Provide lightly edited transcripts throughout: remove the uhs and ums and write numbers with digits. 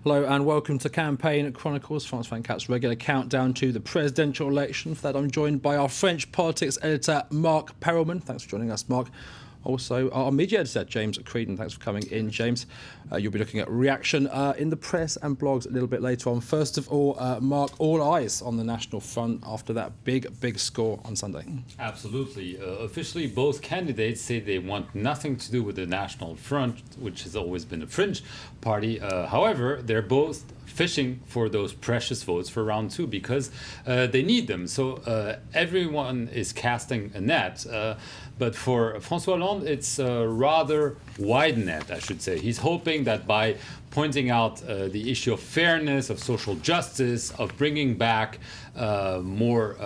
Hello and welcome to Campaign Chronicles, France 24's regular countdown to the presidential election. For that, I'm joined by our French politics editor, Mark Perelman. Thanks for joining us, Mark. Also, our media editor, James Creedon. Thanks for coming in, James. You'll be looking at reaction in the press and blogs a little bit later on. First of all, Mark, all eyes on the National Front after that big score on Sunday. Absolutely. Officially, both candidates say they want nothing to do with the National Front, which has always been a fringe party. However, they're both fishing for those precious votes for round two because they need them. So everyone is casting a net. But for François Hollande, it's a rather wide net, I should say. He's hoping that by pointing out the issue of fairness, of social justice, of bringing back more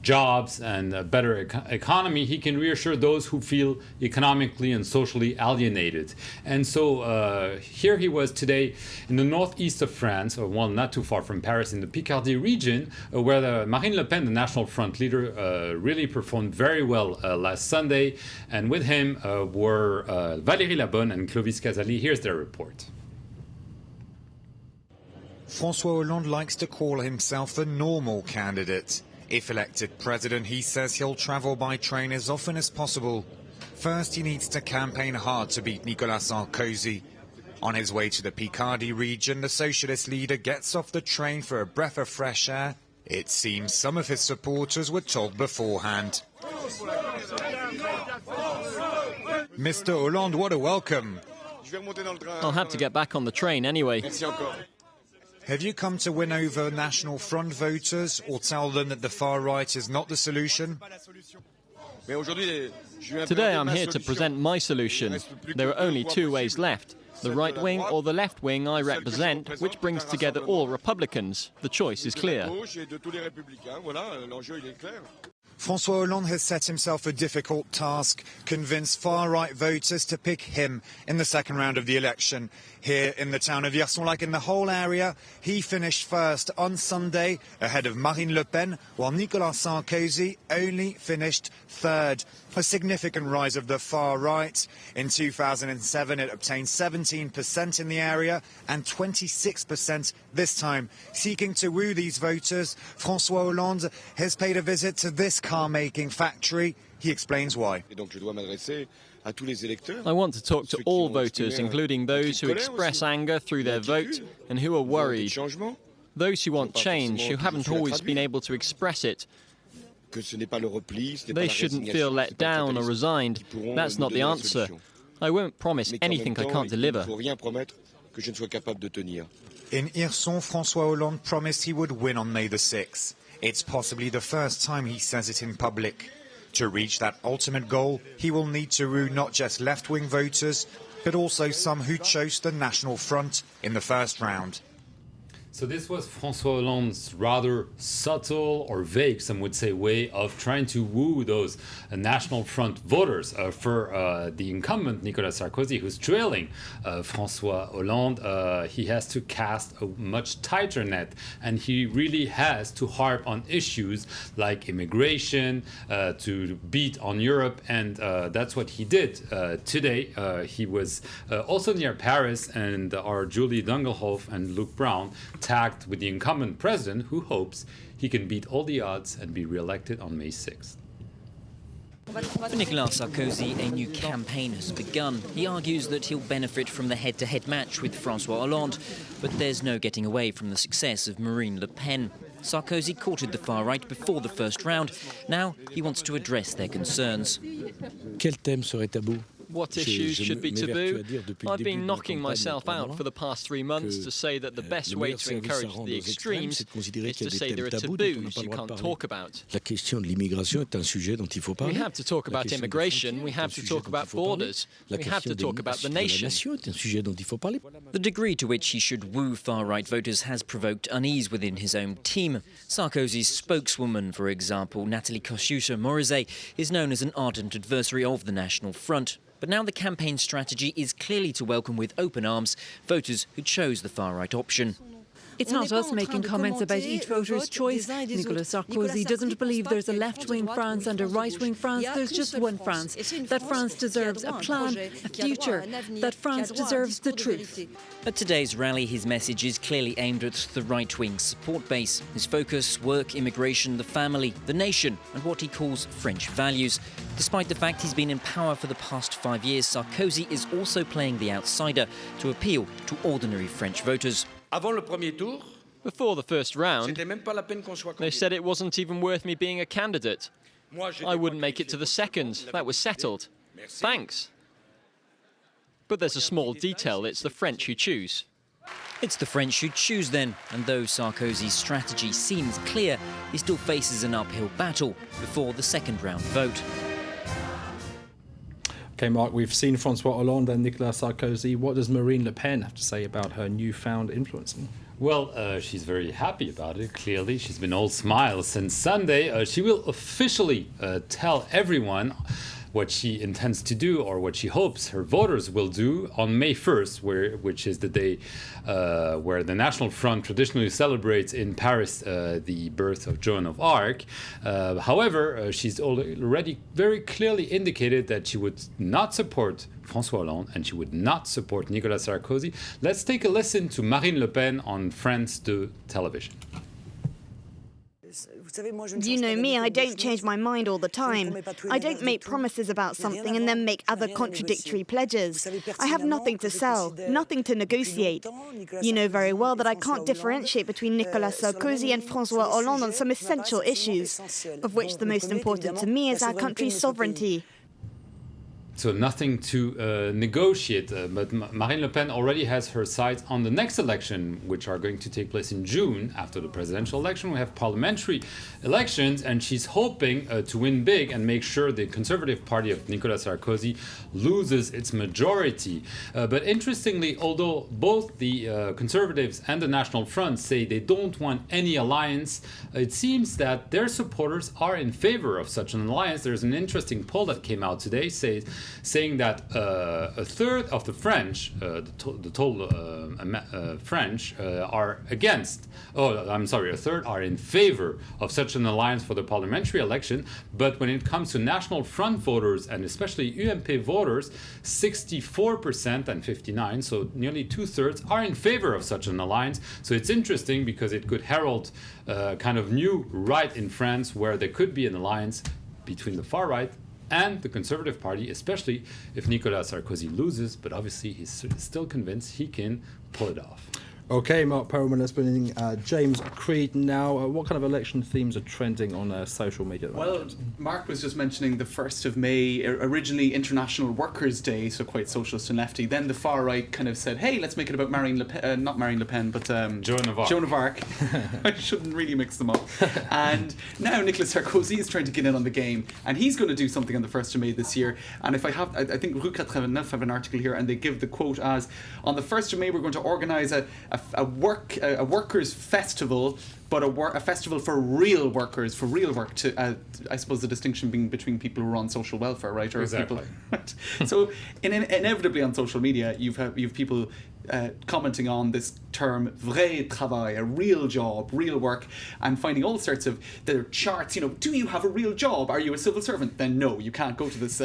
jobs and a better economy, he can reassure those who feel economically and socially alienated. And so here he was today in the northeast of France, or well, not too far from Paris, in the Picardy region, where Marine Le Pen, the National Front leader, really performed very well last Sunday. And with him were Valérie Labonne and Clovis Casali. Here's their report. François Hollande likes to call himself the normal candidate. If elected president, he says he'll travel by train as often as possible. First, he needs to campaign hard to beat Nicolas Sarkozy. On his way to the Picardy region, the socialist leader gets off the train for a breath of fresh air. It seems some of his supporters were told beforehand. Mr. Hollande, what a welcome. I'll have to get back on the train anyway. Have you come to win over National Front voters or tell them that the far right is not the solution? Today I'm here to present my solution. There are only two ways left. The right wing or the left wing I represent, which brings together all Republicans. The choice is clear. François Hollande has set himself a difficult task: convince far-right voters to pick him in the second round of the election. Here in the town of Hirson, like in the whole area, he finished first on Sunday ahead of Marine Le Pen, while Nicolas Sarkozy only finished third. A significant rise of the far right. In 2007, it obtained 17% in the area and 26% this time. Seeking to woo these voters, François Hollande has paid a visit to this car-making factory. He explains why. I want to talk to all voters, including those who express anger through their vote and who are worried. Those who want change, who haven't always been able to express it. They shouldn't feel let down or resigned. That's not the answer. I won't promise anything I can't deliver. In Hirson, François Hollande promised he would win on May the 6th. It's possibly the first time he says it in public. To reach that ultimate goal, he will need to woo not just left-wing voters, but also some who chose the National Front in the first round. So this was François Hollande's rather subtle or vague, some would say, way of trying to woo those National Front voters for the incumbent Nicolas Sarkozy, who's trailing François Hollande. He has to cast a much tighter net, and he really has to harp on issues like immigration, to beat on Europe, and that's what he did today. He was also near Paris, and our Julie Dungelhoff and Luc Brown tagged with the incumbent president, who hopes he can beat all the odds and be re-elected on May 6th. For Nicolas Sarkozy, a new campaign has begun. He argues that he'll benefit from the head-to-head match with François Hollande, but there's no getting away from the success of Marine Le Pen. Sarkozy courted the far right before the first round. Now he wants to address their concerns. Quel thème serait tabou? What issues should be taboo? I've been knocking myself out for the past 3 months to say that the best way to encourage the extremes is to say there are taboos you can't talk about. We have to talk about immigration, we have to talk about borders, we have to talk about the nation. The degree to which he should woo far-right voters has provoked unease within his own team. Sarkozy's spokeswoman, for example, Nathalie Kosciuska-Morizet, is known as an ardent adversary of the National Front. But now the campaign strategy is clearly to welcome with open arms voters who chose the far-right option. It's not us making comments about each voter's choice. Nicolas Sarkozy doesn't believe there's a left-wing France and a right-wing France. There's just one France. That France deserves a plan, a future. That France deserves the truth. At today's rally, his message is clearly aimed at the right-wing support base. His focus: work, immigration, the family, the nation, and what he calls French values. Despite the fact he's been in power for the past 5 years, Sarkozy is also playing the outsider to appeal to ordinary French voters. Before the first round, they said it wasn't even worth me being a candidate. I wouldn't make it to the second. That was settled. Thanks. But there's a small detail: it's the French who choose. It's the French who choose then, and though Sarkozy's strategy seems clear, he still faces an uphill battle before the second round vote. Okay, Mark, we've seen Francois Hollande and Nicolas Sarkozy. What does Marine Le Pen have to say about her newfound influence? Well, she's very happy about it, clearly. She's been all smiles since Sunday. She will officially tell everyone what she intends to do, or what she hopes her voters will do, on May 1st, which is the day where the National Front traditionally celebrates in Paris the birth of Joan of Arc. However, she's already very clearly indicated that she would not support François Hollande and she would not support Nicolas Sarkozy. Let's take a listen to Marine Le Pen on France 2 television. You know me, I don't change my mind all the time. I don't make promises about something and then make other contradictory pledges. I have nothing to sell, nothing to negotiate. You know very well that I can't differentiate between Nicolas Sarkozy and François Hollande on some essential issues, of which the most important to me is our country's sovereignty. So nothing to negotiate, but Marine Le Pen already has her sights on the next election, which are going to take place in June. After the presidential election, we have parliamentary elections, and she's hoping to win big and make sure the Conservative Party of Nicolas Sarkozy loses its majority. But interestingly, although both the Conservatives and the National Front say they don't want any alliance, it seems that their supporters are in favor of such an alliance. There's an interesting poll that came out today saying that a third of the French, the total French, are against. A third are in favor of such an alliance for the parliamentary election. But when it comes to National Front voters, and especially UMP voters, 64% and 59%, so nearly 2/3, are in favor of such an alliance. So it's interesting because it could herald kind of new right in France, where there could be an alliance between the far right and the Conservative Party, especially if Nicolas Sarkozy loses, but obviously he's still convinced he can pull it off. Okay, Mark Perelman, let's bring in James Creed now. What kind of election themes are trending on social media? Well, Mark was just mentioning the 1st of May, originally International Workers' Day, so quite socialist and lefty. Then the far right kind of said, hey, let's make it about Marine Le Pen, not Marine Le Pen, but Joan of Arc. Joan of Arc. I shouldn't really mix them up. And now Nicolas Sarkozy is trying to get in on the game, and he's going to do something on the 1st of May this year. And if I think Rue 89 have an article here, and they give the quote as, on the 1st of May, we're going to organise a workers' festival, but a festival for real workers, for real work. To I suppose the distinction being between people who are on social welfare, right, or exactly. People. Right? So inevitably on social media, you've people commenting on this term vrai travail, a real job, real work, and finding all sorts of their charts. You know, do you have a real job? Are you a civil servant? Then no, you can't go to this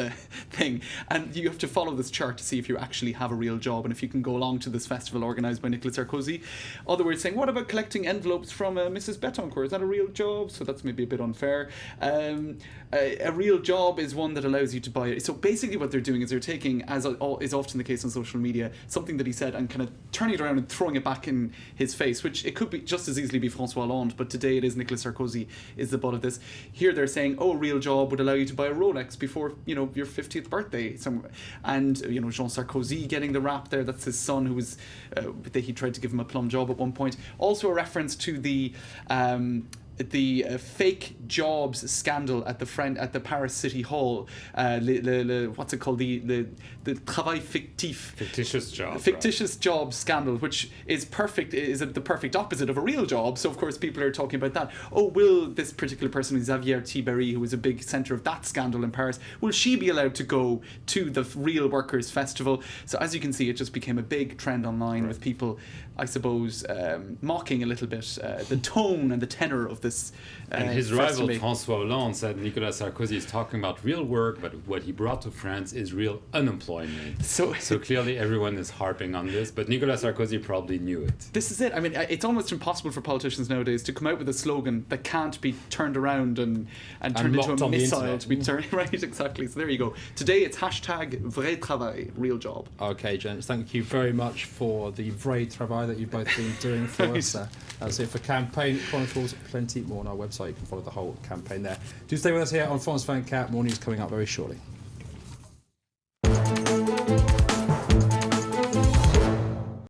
thing, and you have to follow this chart to see if you actually have a real job and if you can go along to this festival organised by Nicolas Sarkozy. Other words saying, what about collecting envelopes from Mrs. Betancourt? Is that a real job? So that's maybe a bit unfair. A real job is one that allows you to buy it. So basically what they're doing is they're taking, as is often the case on social media, something that he said and kind of turning it around and throwing it back in his face, which it could be just as easily be François Hollande, but today it is Nicolas Sarkozy is the butt of this. Here they're saying, a real job would allow you to buy a Rolex before, your 50th birthday. And, Jean Sarkozy getting the rap there, that's his son who was, he tried to give him a plum job at one point. Also a reference to the the fake jobs scandal at the Paris City Hall, what's it called, the travail fictif, fictitious job scandal, which is the perfect opposite of a real job. So of course people are talking about that. Oh, will this particular person, Xavier Tiberi, who was a big centre of that scandal in Paris, will she be allowed to go to the Real Workers' Festival? So as you can see, it just became a big trend online with people, I suppose, mocking a little bit the tone and the tenor of this. And his rival François Hollande said Nicolas Sarkozy is talking about real work, but what he brought to France is real unemployment. So clearly everyone is harping on this, but Nicolas Sarkozy probably knew it. This is it. I mean, it's almost impossible for politicians nowadays to come out with a slogan that can't be turned around and turned into a missile to be turned right. Exactly. So there you go. Today it's hashtag vrai travail, real job. Okay, gents, thank you very much for the vrai travail that you've both been doing for us. That's it for Campaign Chronicles. Plenty more on our website. You can follow the whole campaign there. Do stay with us here on France 24. More news coming up very shortly.